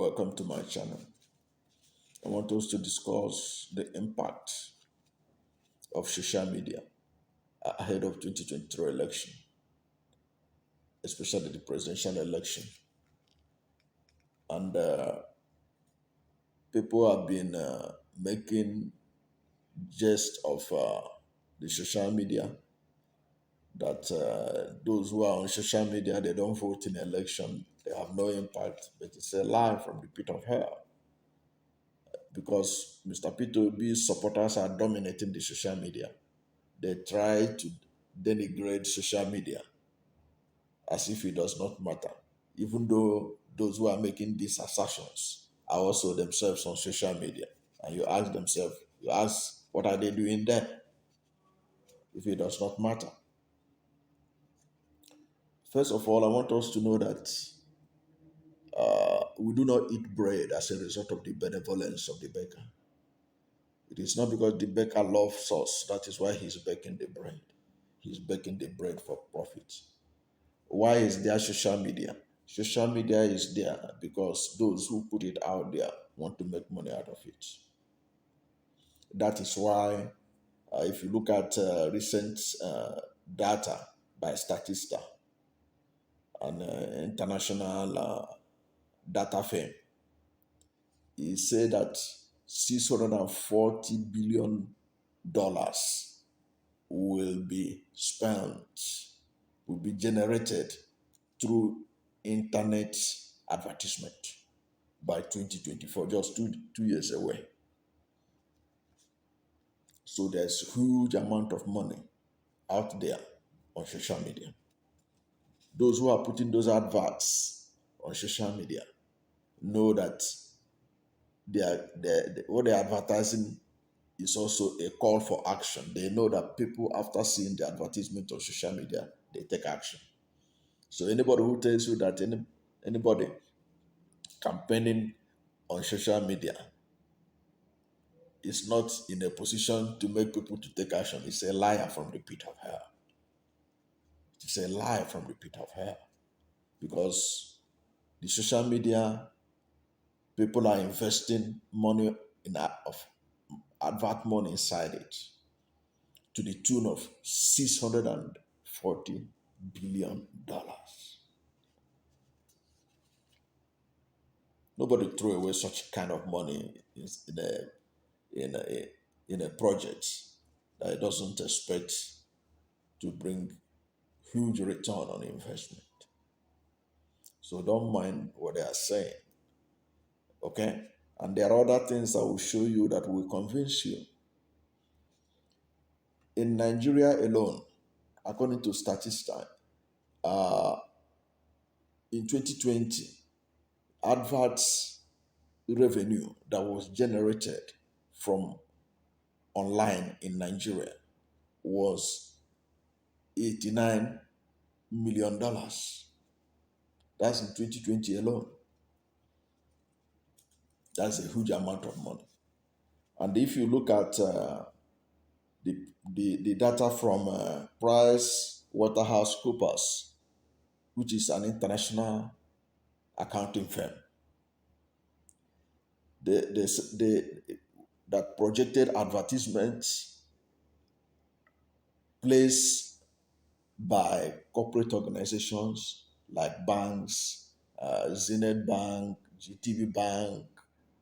welcome to my channel. I want us to discuss the impact of social media ahead of 2023 election, especially the presidential election. And people have been making jest of the social media that those who are on social media, they don't vote in election, they have no impact, but it's a lie from the pit of hell because Mr. Peterobi's supporters are dominating the social media. They try to denigrate social media as if it does not matter, even though those who are making these assertions are also themselves on social media. And you ask, what are they doing there if it does not matter? First of all, I want us to know that we do not eat bread as a result of the benevolence of the baker. It is not because the baker loves us, that is why he's baking the bread. He's baking the bread for profit. Why is there social media? Social media is there because those who put it out there want to make money out of it. That is why, if you look at recent data by Statista, an international data firm, it said that $640 billion will be spent, will be generated through internet advertisement by 2024, just two years away. So there's huge amount of money out there on social media. Those who are putting those adverts on social media know that what they're advertising is also a call for action. They know that people, after seeing the advertisement on social media, they take action. So anybody who tells you that anybody campaigning on social media is not in a position to make people to take action is a liar from the pit of hell. It's a lie from the pit of hell because the social media, people are investing money in of advert money inside it to the tune of $640 billion. Nobody throw away such kind of money in a in a project that it doesn't expect to bring huge return on investment. So don't mind what they are saying. Okay? And there are other things that will show you that will convince you. In Nigeria alone, according to Statista, uh, in 2020, adverts revenue that was generated from online in Nigeria was $89 million. That's in 2020 alone. That's a huge amount of money. And if you look at the data from Price Waterhouse Coopers, which is an international accounting firm, that projected advertisements placed by corporate organizations like banks, Zenith Bank, GTB Bank,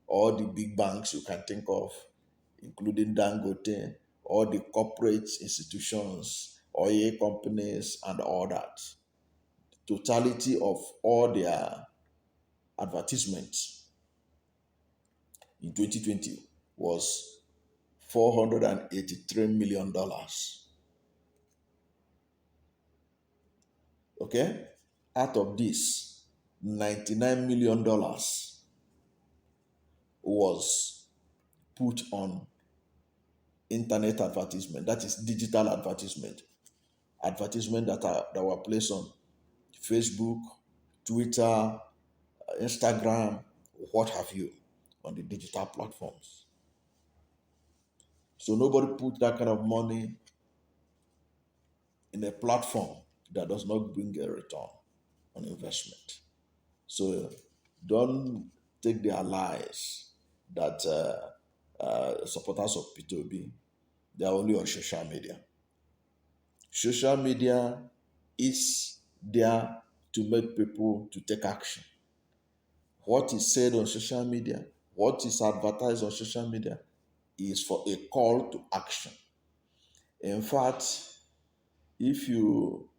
all the big banks you can think of, including Dangote, all the corporate institutions, oil companies, and all that. The totality of all their advertisements in 2020 was $483 million. Okay? Out of this, $99 million was put on internet advertisement, that is digital advertisement that were placed on Facebook, Twitter, Instagram, what have you, on the digital platforms. So nobody put that kind of money in a platform that does not bring a return on investment. So don't take their lies that supporters of P2B, they are only on social media. Social media is there to make people to take action. What is said on social media, what is advertised on social media is for a call to action. In fact, if you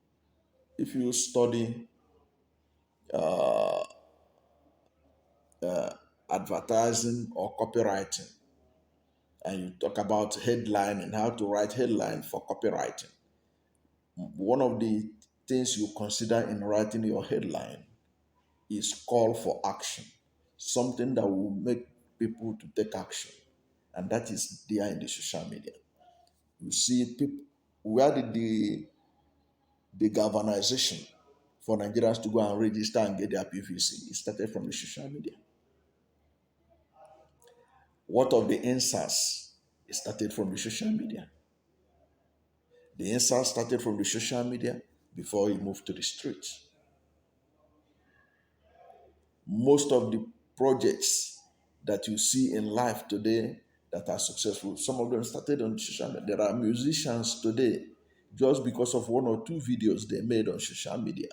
study advertising or copywriting, and you talk about headline and how to write headline for copywriting, one of the things you consider in writing your headline is call for action, something that will make people to take action, and that is there in the social media. You see, people, where did the galvanization for Nigerians to go and register and get their PVC? It started from the social media. What of the insults? It started from the social media. The insults started from the social media before it moved to the streets. Most of the projects that you see in life today that are successful, some of them started on social media. There are musicians today just because of one or two videos they made on social media.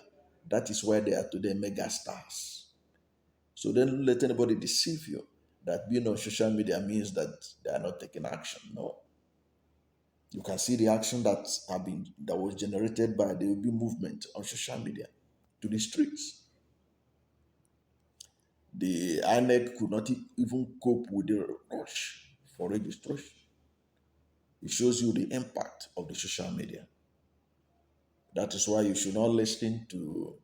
That is why they are today mega stars. So don't let anybody deceive you that being on social media means that they are not taking action. No. You can see the action that was generated by the UB movement on social media to the streets. The INEC could not even cope with the rush for registration. It shows you the impact of the social media. That is why you should not listen to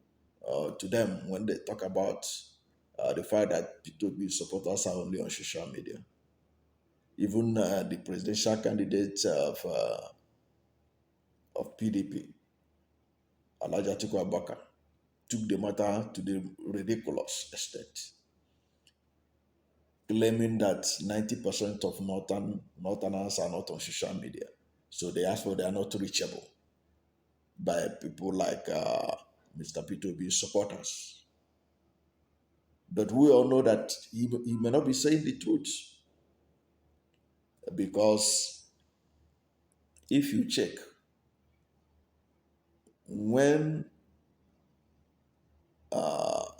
them when they talk about the fact that P2B supporters are only on social media. Even the presidential candidate of PDP, Alhaji Atiku Abubakar, took the matter to the ridiculous extent, claiming that 90% of Northerners are not on social media. So they ask for they are not reachable by people like Mr. P2B supporters. But we all know that he may not be saying the truth, because if you check, when Atiku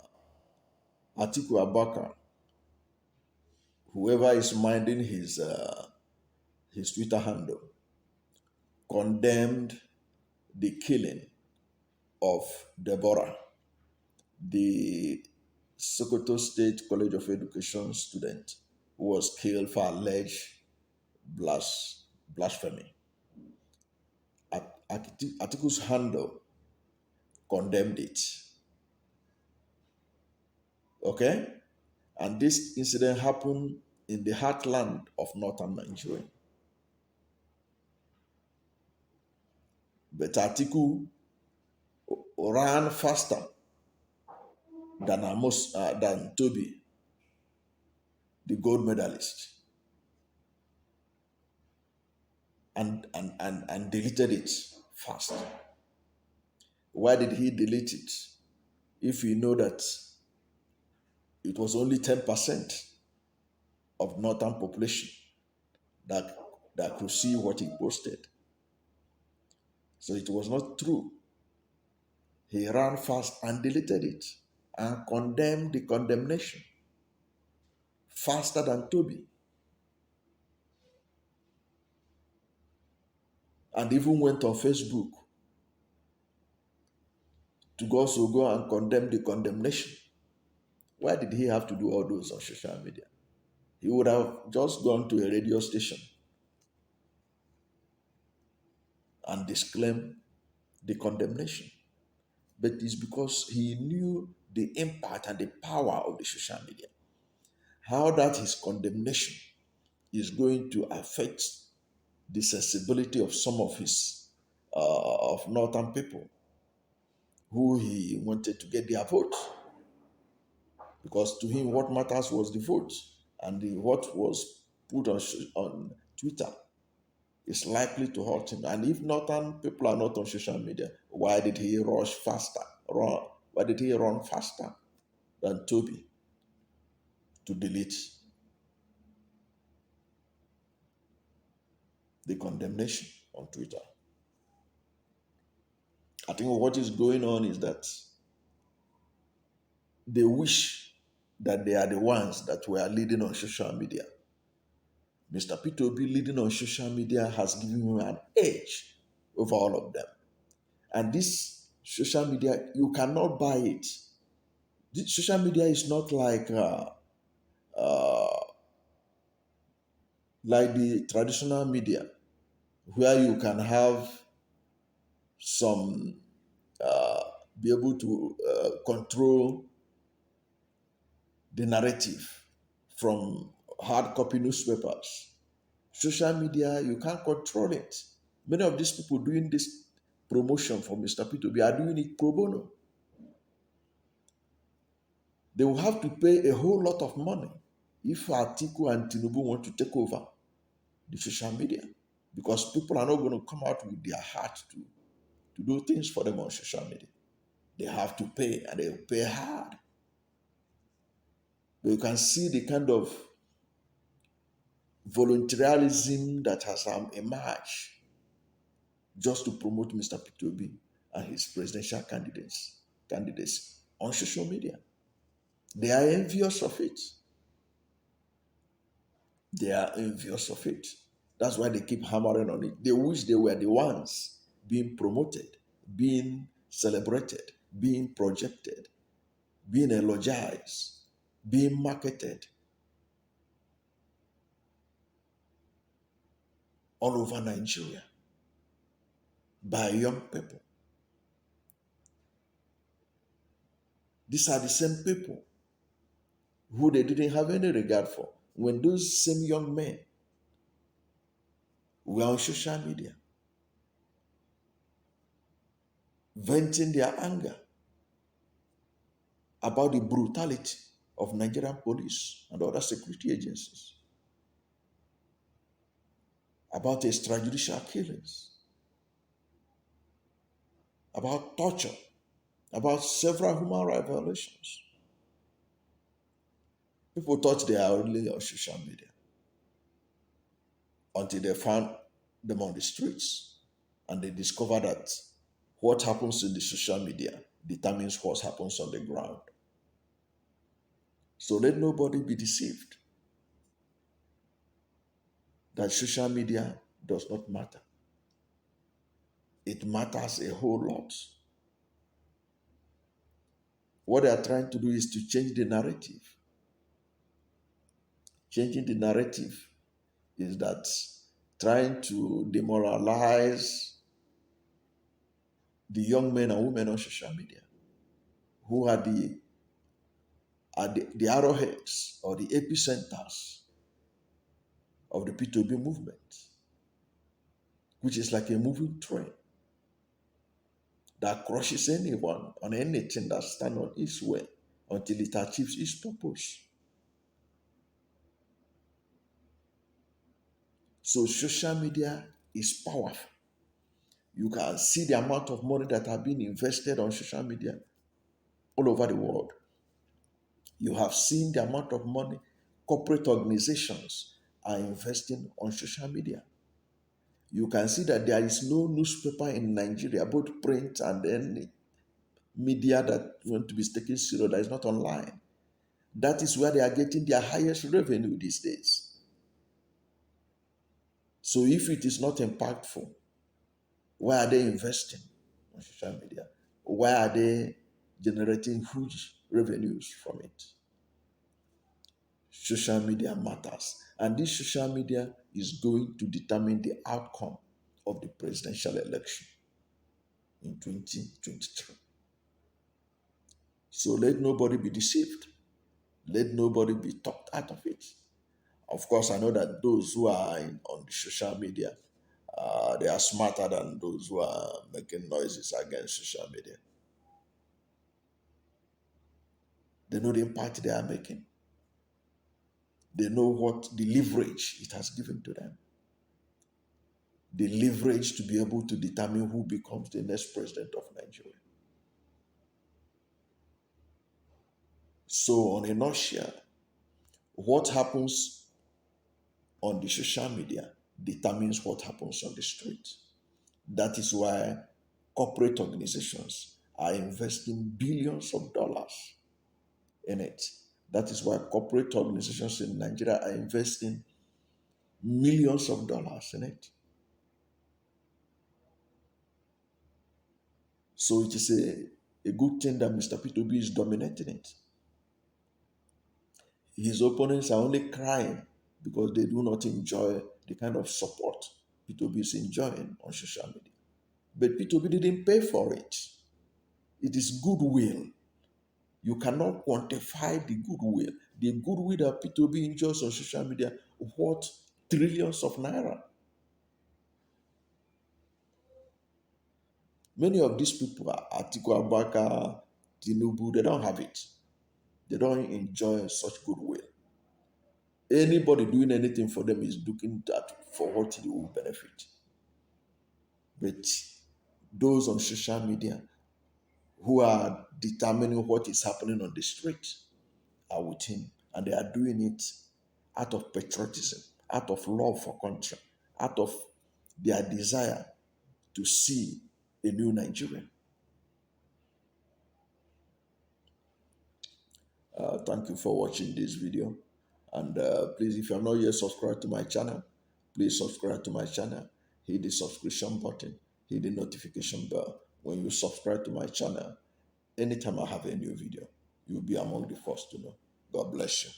Abubakar, whoever is minding his Twitter handle, condemned the killing of Deborah, the Sokoto State College of Education student who was killed for alleged blasphemy. Atiku's handle condemned it. Okay? And this incident happened in the heartland of northern Nigeria. But Atiku ran faster than Toby, the gold medalist, and deleted it fast. Why did he delete it? If you know that it was only 10% of northern population that could see what he posted. So it was not true. He ran fast and deleted it and condemned the condemnation faster than Toby. And even went on Facebook to also go and condemn the condemnation. Why did he have to do all those on social media? He would have just gone to a radio station and disclaim the condemnation. But it's because he knew the impact and the power of the social media. How that his condemnation is going to affect the sensibility of some of his of northern people who he wanted to get their vote. Because to him, what matters was the vote, and what was put on Twitter is likely to hurt him. And if northern people are not on social media, why did he rush faster? Why did he run faster than Toby? to delete the condemnation on Twitter. I think what is going on is that they wish that they are the ones that were leading on social media. Mr. Peterobi leading on social media has given him an edge over all of them. And this social media, you cannot buy it. This social media is not uh, like the traditional media, where you can have some uh, be able to control the narrative from hard copy newspapers. Social media, you can't control it. Many of these people doing this promotion for Mr. P2B are doing it pro bono. They will have to pay a whole lot of money if Atiku and Tinubu want to take over the social media, because people are not going to come out with their heart to do things for them on social media. They have to pay, and they will pay hard. But you can see the kind of voluntarism that has emerged just to promote Mr. P2B and his presidential candidates on social media. They are envious of it. They are envious of it. That's why they keep hammering on it. They wish they were the ones being promoted, being celebrated, being projected, being eulogized, being marketed all over Nigeria by young people. These are the same people who they didn't have any regard for when those same young men were on social media venting their anger about the brutality of Nigerian police and other security agencies, about extrajudicial killings, about torture, about several human rights violations. People thought they are only on social media until they found them on the streets and they discover that what happens in the social media determines what happens on the ground. So let nobody be deceived that social media does not matter. It matters a whole lot. What they are trying to do is to change the narrative. Changing the narrative is that trying to demoralize the young men and women on social media who are the arrowheads or the epicenters of the P2B movement, which is like a moving train that crushes anyone on anything that stands on its way until it achieves its purpose. So social media is powerful. You can see the amount of money that have been invested on social media all over the world. You have seen the amount of money corporate organizations are investing on social media. You can see that there is no newspaper in Nigeria, both print and any media that want to be taken serious that is not online. That is where they are getting their highest revenue these days. So if it is not impactful, why are they investing on social media? Why are they generating huge revenues from it? Social media matters. And this social media is going to determine the outcome of the presidential election in 2023. So let nobody be deceived. Let nobody be talked out of it. Of course, I know that those who are on the social media, they are smarter than those who are making noises against social media. They know the impact they are making. They know what the leverage it has given to them. The leverage to be able to determine who becomes the next president of Nigeria. So, on a nutshell, What happens on the social media determines what happens on the street. That is why corporate organizations are investing billions of dollars in it. That is why corporate organizations in Nigeria are investing millions of dollars in it. So it is a good thing that Mr. P2B is dominating it. His opponents are only crying because they do not enjoy the kind of support P2B is enjoying on social media. But P2B didn't pay for it. It is goodwill. You cannot quantify the goodwill. The goodwill that P2B enjoys on social media worth trillions of naira. Many of these people are Atiku Abubakar, Tinubu, they don't have it. They don't enjoy such goodwill. Anybody doing anything for them is looking at for what he will benefit. But those on social media who are determining what is happening on the street are with him, and they are doing it out of patriotism, out of love for country, out of their desire to see a new Nigeria. Thank you for watching this video. And please, if you are not yet subscribed to my channel, please subscribe to my channel. Hit the subscription button, hit the notification bell. When you subscribe to my channel, anytime I have a new video, you'll be among the first to know. God bless you.